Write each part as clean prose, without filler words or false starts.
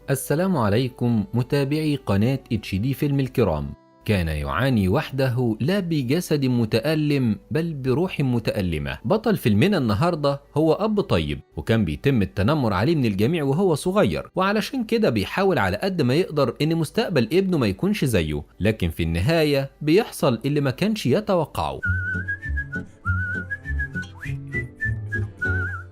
السلام عليكم متابعي قناة اتش دي فيلم الكرام. كان يعاني وحده لا بجسد متألم بل بروح متألمة. بطل فيلمنا النهاردة هو أب طيب، وكان بيتم التنمر عليه من الجميع وهو صغير، وعلشان كده بيحاول على قد ما يقدر إن مستقبل ابنه ما يكونش زيه، لكن في النهاية بيحصل اللي ما كانش يتوقعه.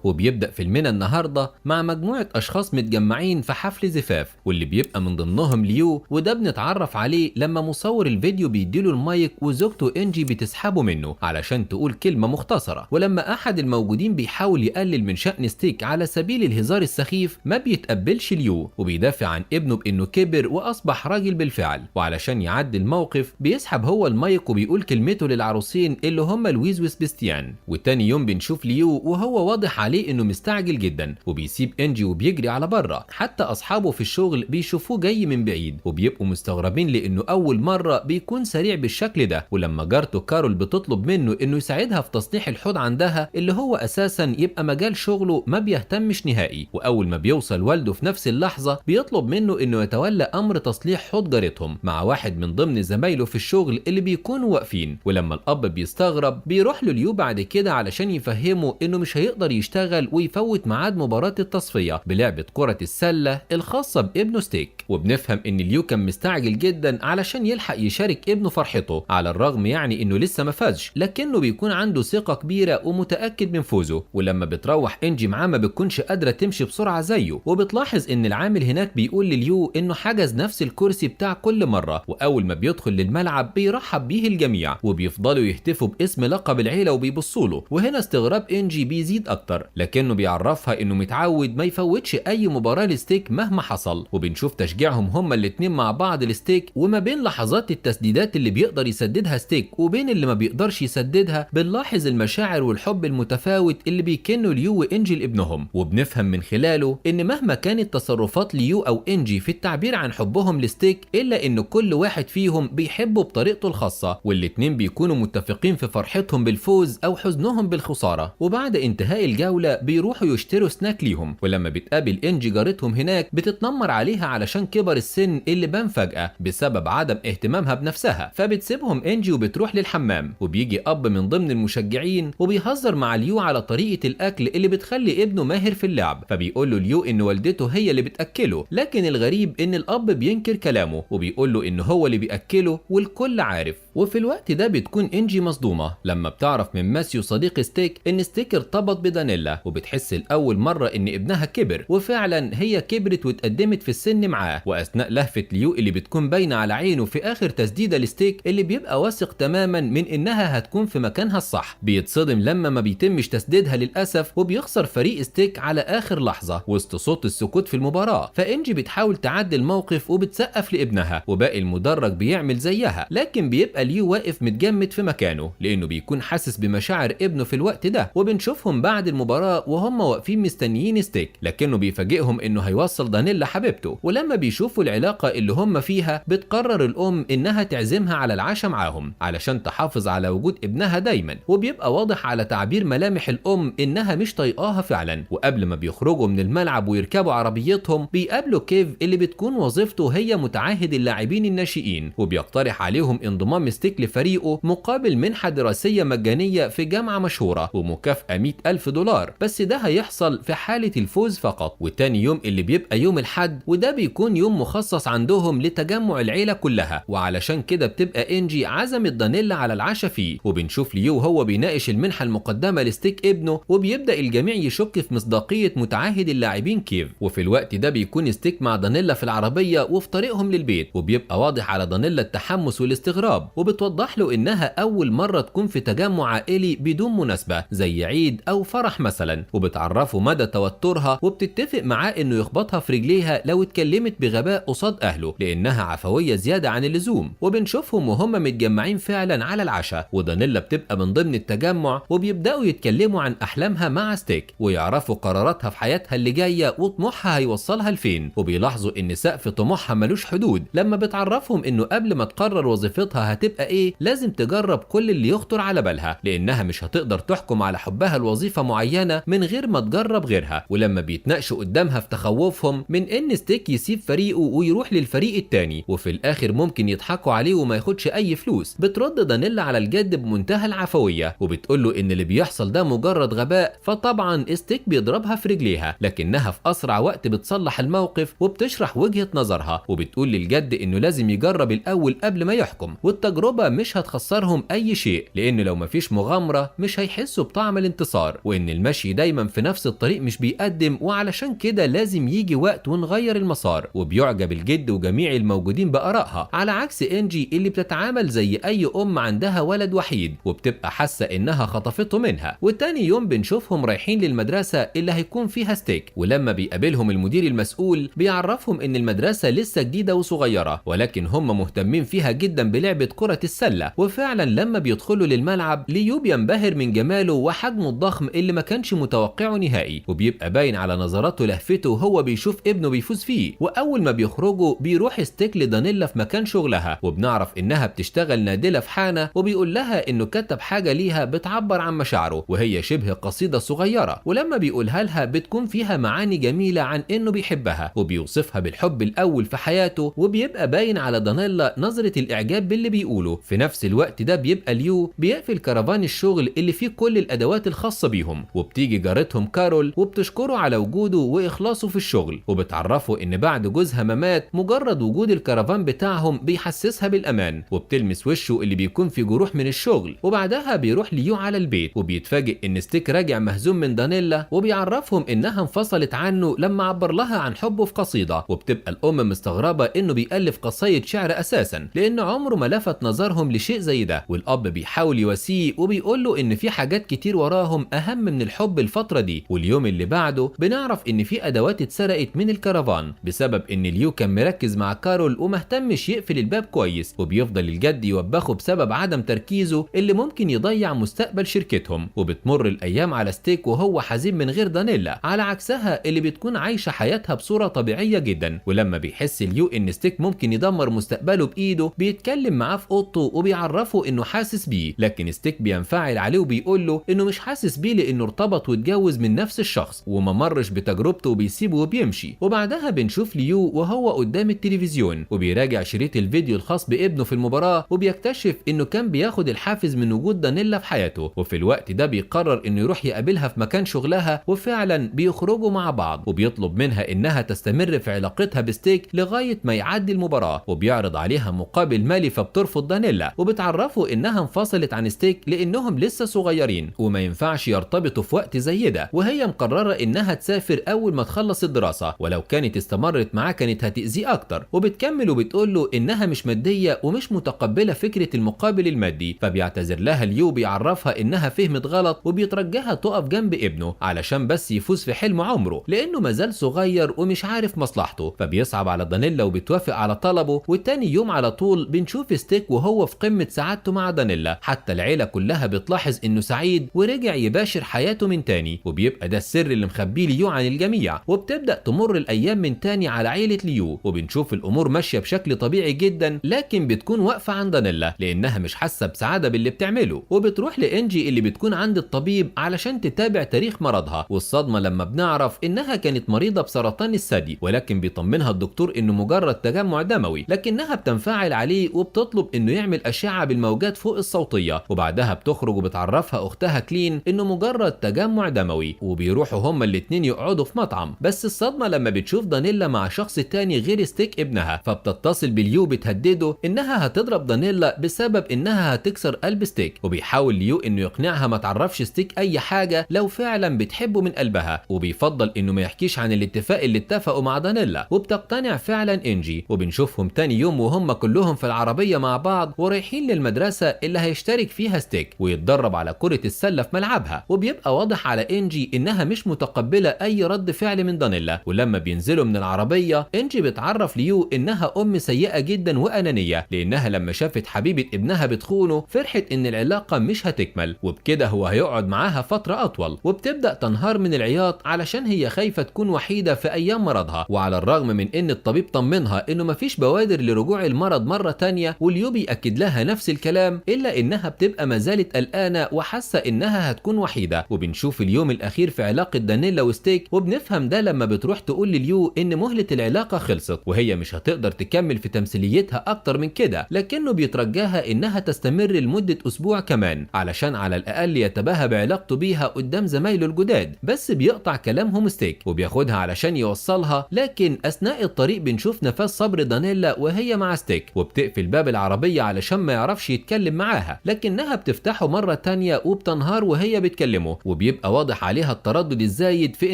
وبيبدأ فيلمنا النهارده مع مجموعة أشخاص متجمعين في حفل زفاف، واللي بيبقى من ضمنهم ليو، وده بنتعرف عليه لما مصور الفيديو بيديله المايك وزوجته إنجي بتسحبه منه علشان تقول كلمة مختصرة. ولما أحد الموجودين بيحاول يقلل من شأن ستيك على سبيل الهزار السخيف، ما بيتقبلش ليو وبيدافع عن ابنه بإنه كبر وأصبح راجل بالفعل، وعلشان يعدي الموقف بيسحب هو المايك وبيقول كلمته للعروسين اللي هم لويز وسبستيان. وتاني يوم بنشوف ليو وهو واضح عليه انه مستعجل جدا، وبيسيب انجي وبيجري على بره. حتى اصحابه في الشغل بيشوفوه جاي من بعيد وبيبقوا مستغربين لانه اول مره بيكون سريع بالشكل ده. ولما جارته كارول بتطلب منه انه يساعدها في تصليح الحوض عندها اللي هو اساسا يبقى مجال شغله، ما بيهتمش نهائي. واول ما بيوصل والده في نفس اللحظه بيطلب منه انه يتولى امر تصليح حوض جارتهم مع واحد من ضمن زمايله في الشغل اللي بيكونوا واقفين. ولما الاب بيستغرب بيروح له ليو بعد كده علشان يفهمه انه مش هيقدر يشتغل ويفوت ميعاد مباراة التصفية بلعبة كرة السلة الخاصة بابنه ستيك. وبنفهم ان ليو كان مستعجل جدا علشان يلحق يشارك ابنه فرحته، على الرغم يعني انه لسه ما فازش، لكنه بيكون عنده ثقة كبيرة ومتأكد من فوزه. ولما بتروح انجي معاه ما بتكونش قادرة تمشي بسرعة زيه، وبتلاحظ ان العامل هناك بيقول لليو انه حجز نفس الكرسي بتاع كل مرة. واول ما بيدخل للملعب بيرحب بيه الجميع وبيفضلوا يهتفوا باسم لقب العيلة وبيبصوا له. وهنا استغراب انجي بيزيد اكتر، لكنه بيعرفها انه متعود ما يفوتش اي مباراة لستيك مهما حصل. وبنشوف تشجيعهم هما الاتنين مع بعض لستيك، وما بين لحظات التسديدات اللي بيقدر يسددها ستيك وبين اللي ما بيقدرش يسددها بنلاحظ المشاعر والحب المتفاوت اللي بيكنوا ليو وانجي لابنهم. وبنفهم من خلاله ان مهما كانت تصرفات ليو او انجي في التعبير عن حبهم لستيك، الا ان كل واحد فيهم بيحبه بطريقته الخاصة، والاتنين بيكونوا متفقين في فرحتهم بالفوز او حزنهم بالخسارة. وبعد انتهاء الجولة بيروحوا يشتروا سناك ليهم، ولما بتقابل انجي جارتهم هناك بتتنمر عليها علشان كبر السن اللي بان فجأة بسبب عدم اهتمامها بنفسها، فبتسيبهم انجي وبتروح للحمام. وبيجي اب من ضمن المشجعين وبيهزر مع ليو على طريقة الاكل اللي بتخلي ابنه ماهر في اللعب، فبيقول له ليو ان والدته هي اللي بتاكله. لكن الغريب ان الاب بينكر كلامه وبيقول له ان هو اللي بياكله والكل عارف. وفي الوقت ده بتكون انجي مصدومة لما بتعرف من ماسيو صديق ستيك ان ستيك ارتبط بدانيلا، وبتحس لأول مرة ان ابنها كبر، وفعلا هي كبرت واتقدمت في السن معاه. واثناء لهفة ليو اللي بتكون باينة على عينه في اخر تسديدة لستيك اللي بيبقى واثق تماما من انها هتكون في مكانها الصح، بيتصدم لما ما بيتمش تسديدها للاسف، وبيخسر فريق ستيك على اخر لحظة وسط صوت السكوت في المباراة. فانجي بتحاول تعدي الموقف وبتسقف لابنها، وباقي المدرج بيعمل زيها، لكن بيبقى ليو واقف متجمد في مكانه لانه بيكون حاسس بمشاعر ابنه في الوقت ده. وبنشوفهم بعد المباراة وهم واقفين مستنيين ستيك، لكنه بيفاجئهم انه هيوصل دانيلا حبيبته. ولما بيشوفوا العلاقة اللي هم فيها بتقرر الام انها تعزمها على العشاء معاهم علشان تحافظ على وجود ابنها دايما. وبيبقى واضح على تعبير ملامح الام انها مش طايقاها فعلا. وقبل ما بيخرجوا من الملعب ويركبوا عربيتهم بيقابلوا كيف اللي بتكون وظيفته هي متعهد اللاعبين الناشئين، وبيقترح عليهم انضمام ستيك لفريقه مقابل منحة دراسية مجانية في جامعة مشهورة ومكافأة $100,000، بس ده هيحصل في حالة الفوز فقط. وتاني يوم اللي بيبقى يوم الحد، وده بيكون يوم مخصص عندهم لتجمع العيلة كلها، وعلشان كده بتبقى انجي عزمت دانيلا على العشاء فيه. وبنشوف ليو وهو بيناقش المنحة المقدمة لستيك ابنه، وبيبدأ الجميع يشك في مصداقية متعهد اللاعبين كيف. وفي الوقت ده بيكون ستيك مع دانيلا في العربية وفي طريقهم للبيت، وبيبقى واضح على دانيلا التحمس والاستغراب، وبتوضح له انها اول مرة تكون في تجمع عائلي بدون مناسبة زي عيد او فرح مثلا، وبتعرفه مدى توترها، وبتتفق معاه انه يخبطها في رجليها لو اتكلمت بغباء قصاد اهله لانها عفوية زيادة عن اللزوم. وبنشوفهم وهم متجمعين فعلا على العشاء، ودانيلا بتبقى من ضمن التجمع، وبيبداوا يتكلموا عن احلامها مع ستيك ويعرفوا قراراتها في حياتها اللي جاية وطموحها هيوصلها لفين. وبيلاحظوا ان سقف طموحها ملوش حدود لما بتعرفهم انه قبل ما تقرر وظيفتها هتبقى ايه لازم تجرب كل اللي يخطر على بالها، لانها مش هتقدر تحكم على حبها لوظيفة معينة حانا من غير ما تجرب غيرها، ولما بيتناقشوا قدامها في تخوفهم من ان ستيك يسيب فريقه ويروح للفريق التاني وفي الاخر ممكن يضحكوا عليه وما ياخدش اي فلوس، بترد دانيلا على الجد بمنتهى العفويه وبتقول له ان اللي بيحصل ده مجرد غباء. فطبعا ستيك بيضربها في رجليها، لكنها في اسرع وقت بتصلح الموقف وبتشرح وجهه نظرها وبتقول للجد انه لازم يجرب الاول قبل ما يحكم، والتجربه مش هتخسرهم اي شيء لان لو مفيش مغامره مش هيحسوا بطعم الانتصار، وان المشي دايما في نفس الطريق مش بيقدم، وعلشان كده لازم يجي وقت ونغير المسار. وبيعجب الجد وجميع الموجودين بآرائها، على عكس انجي اللي بتتعامل زي اي ام عندها ولد وحيد وبتبقى حاسه انها خطفته منها. وتاني يوم بنشوفهم رايحين للمدرسه اللي هيكون فيها ستيك، ولما بيقابلهم المدير المسؤول بيعرفهم ان المدرسه لسه جديده وصغيره ولكن هم مهتمين فيها جدا بلعبه كره السله. وفعلا لما بيدخلوا للملعب ليو بينبهر من جماله وحجمه الضخم اللي ما كانش متوقعه نهائي، وبيبقى باين على نظراته لهفته وهو بيشوف ابنه بيفوز فيه. واول ما بيخرجوا بيروح ستيك لدانيلا في مكان شغلها وبنعرف انها بتشتغل نادله في حانه، وبيقول لها انه كتب حاجه ليها بتعبر عن مشاعره وهي شبه قصيده صغيره، ولما بيقولها لها بتكون فيها معاني جميله عن انه بيحبها وبيوصفها بالحب الاول في حياته، وبيبقى باين على دانيلا نظره الاعجاب باللي بيقوله. في نفس الوقت ده بيبقى ليو بيقفل كرفان الشغل اللي فيه كل الادوات الخاصه بيهم، وبتيجي جارتهم كارول وبتشكره على وجوده واخلاصه في الشغل، وبتعرفه ان بعد جوزها ما مات مجرد وجود الكرفان بتاعهم بيحسسها بالامان، وبتلمس وشه اللي بيكون في جروح من الشغل. وبعدها بيروح ليو على البيت وبيتفاجئ ان ستيك راجع مهزوم من دانيلا، وبيعرفهم انها انفصلت عنه لما عبر لها عن حبه في قصيده، وبتبقى الام مستغربه انه بيألف قصايد شعر اساسا لان عمره ما لفت نظرهم لشيء زي ده، والاب بيحاول يواسيه وبيقول له ان في حاجات كتير وراهم اهم من الحب الفتره دي. واليوم اللي بعده بنعرف ان في ادوات اتسرقت من الكرفان بسبب ان ليو كان مركز مع كارول ومهتمش يقفل الباب كويس، وبيفضل الجد يوبخه بسبب عدم تركيزه اللي ممكن يضيع مستقبل شركتهم. وبتمر الايام على ستيك وهو حزين من غير دانيلا على عكسها اللي بتكون عايشه حياتها بصوره طبيعيه جدا. ولما بيحس ليو ان ستيك ممكن يدمر مستقبله بايده بيتكلم معاه في اوضته وبيعرفه انه حاسس بيه، لكن ستيك بينفعل عليه وبيقول له انه مش حاسس بيه لانه ارتبط واتجوز من نفس الشخص وما مرش بتجربته وبيسيبه وبيمشي. وبعدها بنشوف ليو وهو قدام التلفزيون وبيراجع شريط الفيديو الخاص بابنه في المباراه، وبيكتشف انه كان بياخد الحافز من وجود دانيلا في حياته، وفي الوقت ده بيقرر انه يروح يقابلها في مكان شغلها، وفعلا بيخرجوا مع بعض وبيطلب منها انها تستمر في علاقتها بستيك لغايه ما يعدي المباراه، وبيعرض عليها مقابل مالي فبترفض دانيلا وبتعرفه انها انفصلت عن ستيك لانهم لسه صغيرين وما ينفعش يرتبطوا في وقت زي ده، وهي مقرره انها تسافر اول ما تخلص الدراسه، ولو كانت استمرت معاه كانت هتأذيه اكتر. وبتكمل وبتقول له انها مش ماديه ومش متقبله فكره المقابل المادي، فبيعتذر لها ليو بيعرفها انها فهمت غلط وبيترجاها تقف جنب ابنه علشان بس يفوز في حلم عمره لانه مازال صغير ومش عارف مصلحته. فبيصعب على دانيلا وبتوافق على طلبه، والتاني يوم على طول بنشوف ستيك وهو في قمه سعادته مع دانيلا، حتى العيله كلها بتلاحظ انه سعيد ورجع يباشر حياته من تاني، وبيبقى ده السر اللي مخبيه ليو عن الجميع. وبتبدا تمر الايام من تاني على عيله ليو وبنشوف الامور ماشيه بشكل طبيعي جدا، لكن بتكون واقفه عند دانيلا لانها مش حاسه بسعاده باللي بتعمله، وبتروح لانجي اللي بتكون عند الطبيب علشان تتابع تاريخ مرضها. والصدمه لما بنعرف انها كانت مريضه بسرطان الثدي، ولكن بيطمنها الدكتور انه مجرد تجمع دموي، لكنها بتنفعل عليه وبتطلب انه يعمل اشعه بالموجات فوق الصوتيه. وبعدها بتخرج وبتعرفها اختها كلين انه مجرد تجمع دموي، وبيروحوا هما الاتنين يقعدوا في مطعم. بس الصدمه لما بتشوف دانيلا مع شخص تاني غير ستيك ابنها، فبتتصل بليو بتهدده انها هتضرب دانيلا بسبب انها هتكسر قلب ستيك، وبيحاول ليو انه يقنعها ما تعرفش ستيك اي حاجه لو فعلا بتحبه من قلبها، وبيفضل انه ما يحكيش عن الاتفاق اللي اتفقوا مع دانيلا، وبتقتنع فعلا انجي. وبنشوفهم تاني يوم وهم كلهم في العربيه مع بعض ورايحين للمدرسه اللي هيشترك فيها ستيك ويتدرب على كره السله في ملعبها، وبيبقى واضح على انجي انها مش متقبله اي رد فعل من دانيلا. ولما بينزلوا من العربيه انجي بتعرف ليو انها ام سيئه جدا وانانيه لانها لما شافت حبيبه ابنها بتخونه فرحت ان العلاقه مش هتكمل، وبكده هو هيقعد معاها فتره اطول. وبتبدا تنهار من العياط علشان هي خايفه تكون وحيده في ايام مرضها، وعلى الرغم من ان الطبيب طمنها انه مفيش بوادر لرجوع المرض مره تانيه وليو بيأكد لها نفس الكلام، الا انها بتبقى ما زالت قلقانه وحاسه انها هتكون وحيده. وبنشوف وبنشوف اليوم الاخير في علاقة دانيلا وستيك، وبنفهم ده لما بتروح تقول لليو ان مهلة العلاقة خلصت وهي مش هتقدر تكمل في تمثيليتها اكتر من كده، لكنه بيترجاها انها تستمر لمدة اسبوع كمان علشان على الاقل يتباهى بعلاقته بيها قدام زمايله الجداد. بس بيقطع كلامهم ستيك وبياخدها علشان يوصلها، لكن اثناء الطريق بنشوف نفاذ صبر دانيلا وهي مع ستيك، وبتقفل باب العربية علشان ما يعرفش يتكلم معاها، لكنها بتفتحه مرة تانية وبتنهار وهي بتكلمه، وبيبقى واضح عليها التردد الزايد في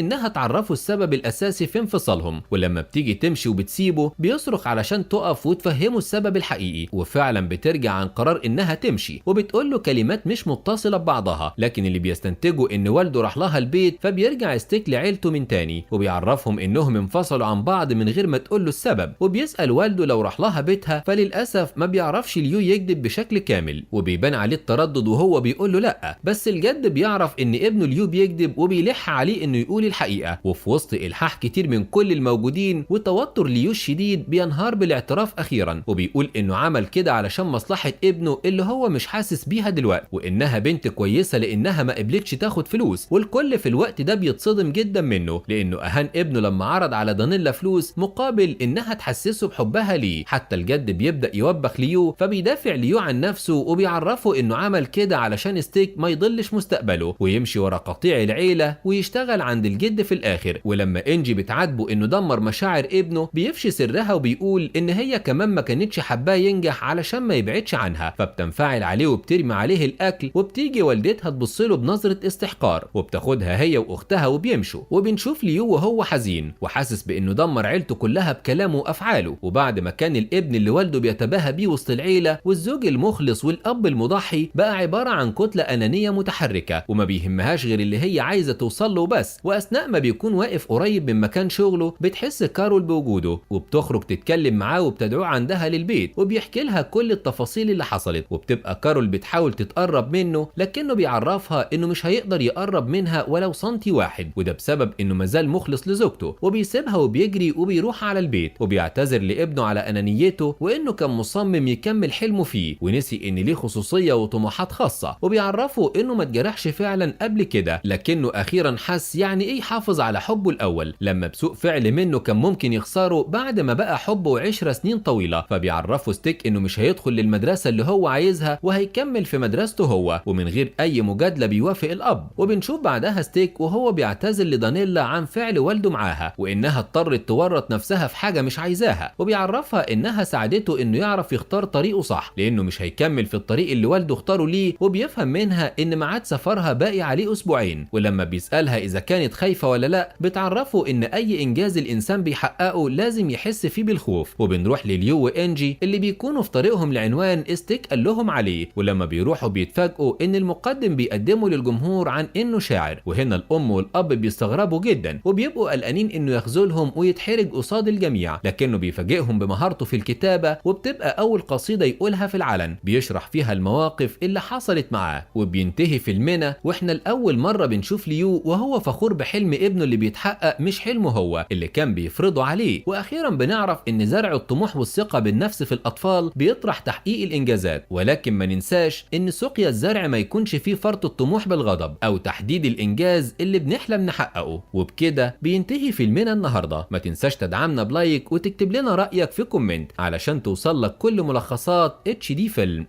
انها تعرفه السبب الاساسي في انفصالهم. ولما بتيجي تمشي وبتسيبه بيصرخ علشان تقف وتفهمه السبب الحقيقي، وفعلا بترجع عن قرار انها تمشي، وبتقول له كلمات مش متصلة ببعضها، لكن اللي بيستنتجوا ان والده راح لها البيت، فبيرجع ستيك لعيلته من تاني وبيعرفهم انهم انفصلوا عن بعض من غير ما تقول له السبب. وبيسأل والده لو راح لها بيتها، فللاسف ما بيعرفش ليو يكذب بشكل كامل، وبيبان عليه التردد وهو بيقول له لا، بس الجد بيعرف ان ابنه ليو بيكذب وبيلح عليه انه يقول الحقيقة. وفي وسط الحاح كتير من كل الموجودين وتوتر ليو الشديد، بينهار بالاعتراف اخيرا، وبيقول انه عمل كده علشان مصلحة ابنه اللي هو مش حاسس بيها دلوقتي، وانها بنت كويسة لانها ما قبلتش تاخد فلوس. والكل في الوقت ده بيتصدم جدا منه، لانه اهان ابنه لما عرض على دانيلا فلوس مقابل انها تحسسه بحبها ليه. حتى الجد بيبدأ يوبخ ليو، فبيدافع ليو عن نفسه وبيعرفه انه عمل كده علشان ستيك ما يضلش مستقبله ويمشي ورا قطيع العيلة ويشتغل عند الجد في الاخر. ولما انجي بتعاتبه انه دمر مشاعر ابنه، بيفشي سرها وبيقول ان هي كمان ما كانتش حباه ينجح علشان ما يبعدش عنها، فبتنفعل عليه وبترمي عليه الاكل، وبتيجي والدتها تبص له بنظرة استحقار وبتاخدها هي واختها وبيمشوا. وبنشوف ليو وهو حزين وحاسس بانه دمر عيلته كلها بكلامه وافعاله، وبعد ما كان الابن اللي والده بيتباهى بيه وسط العيلة والزوج المخلص والاب المضحي، بقى عبارة عن كتلة انانية متحركة وما بيهمهاش غير اللي هي عايزة توصل له بس. واثناء ما بيكون واقف قريب من مكان شغله، بتحس كارول بوجوده وبتخرج تتكلم معاه وبتدعوه عندها للبيت، وبيحكي لها كل التفاصيل اللي حصلت. وبتبقى كارول بتحاول تتقرب منه، لكنه بيعرفها انه مش هيقدر يقرب منها ولو سنتي واحد، وده بسبب انه مازال مخلص لزوجته. وبيسيبها وبيجري وبيروح على البيت، وبيعتذر لابنه على انانيته وانه كان مصمم يكمل حلمه فيه ونسي ان ليه خصوصية وطموحات خاصة. وبيعرفه انه ما اتجرحش فعلا قبل كده، لكنه اخيرا حس يعني ايه يحافظ على حبه الاول لما بسوء فعل منه كان ممكن يخسره بعد ما بقى حبه وعشرة سنين طويلة. فبيعرفه ستيك انه مش هيدخل للمدرسة اللي هو عايزها وهيكمل في مدرسته هو، ومن غير اي مجادلة بيوافق الاب. وبنشوف بعدها ستيك وهو بيعتذر لدانيلا عن فعل والده معاها، وانها اضطرت تورط نفسها في حاجة مش عايزاها، وبيعرفها انها ساعدته انه يعرف يختار طريقه صح لانه مش هيكمل في الطريق اللي والده اختاره ليه. وبيفهم منها ان ميعاد سفرها باقي عليه اسبوعين، ولما بيسألها اذا كانت خايفة ولا لا، بتعرفه ان اي انجاز الانسان بيحققه لازم يحس فيه بالخوف. وبنروح لليو وانجي اللي بيكونوا في طريقهم لعنوان ستيك قال لهم عليه، ولما بيروحوا بيتفاجئوا ان المقدم بيقدمه للجمهور عن انه شاعر. وهنا الام والاب بيستغربوا جدا وبيبقوا قلقانين انه يخذلهم ويتحرج قصاد الجميع، لكنه بيفاجئهم بمهارته في الكتابة، وبتبقى اول قصيدة يقولها في العلن بيشرح فيها المواقف اللي حصلت معاه. وبينتهي فيلمنا واحنا لاول مرة بنشوف ليو وهو فخور بحلم ابنه اللي بيتحقق مش حلمه هو اللي كان بيفرضه عليه. واخيرا بنعرف ان زرع الطموح والثقة بالنفس في الاطفال بيطرح تحقيق الانجازات، ولكن ما ننساش ان سقيا الزرع ما يكونش فيه فرط الطموح بالغضب او تحديد الانجاز اللي بنحلم نحققه. وبكده بينتهي فيلمنا النهارده. ما تنساش تدعمنا بلايك وتكتب لنا رأيك في كومنت علشان توصل لك كل ملخصات HD فيلم.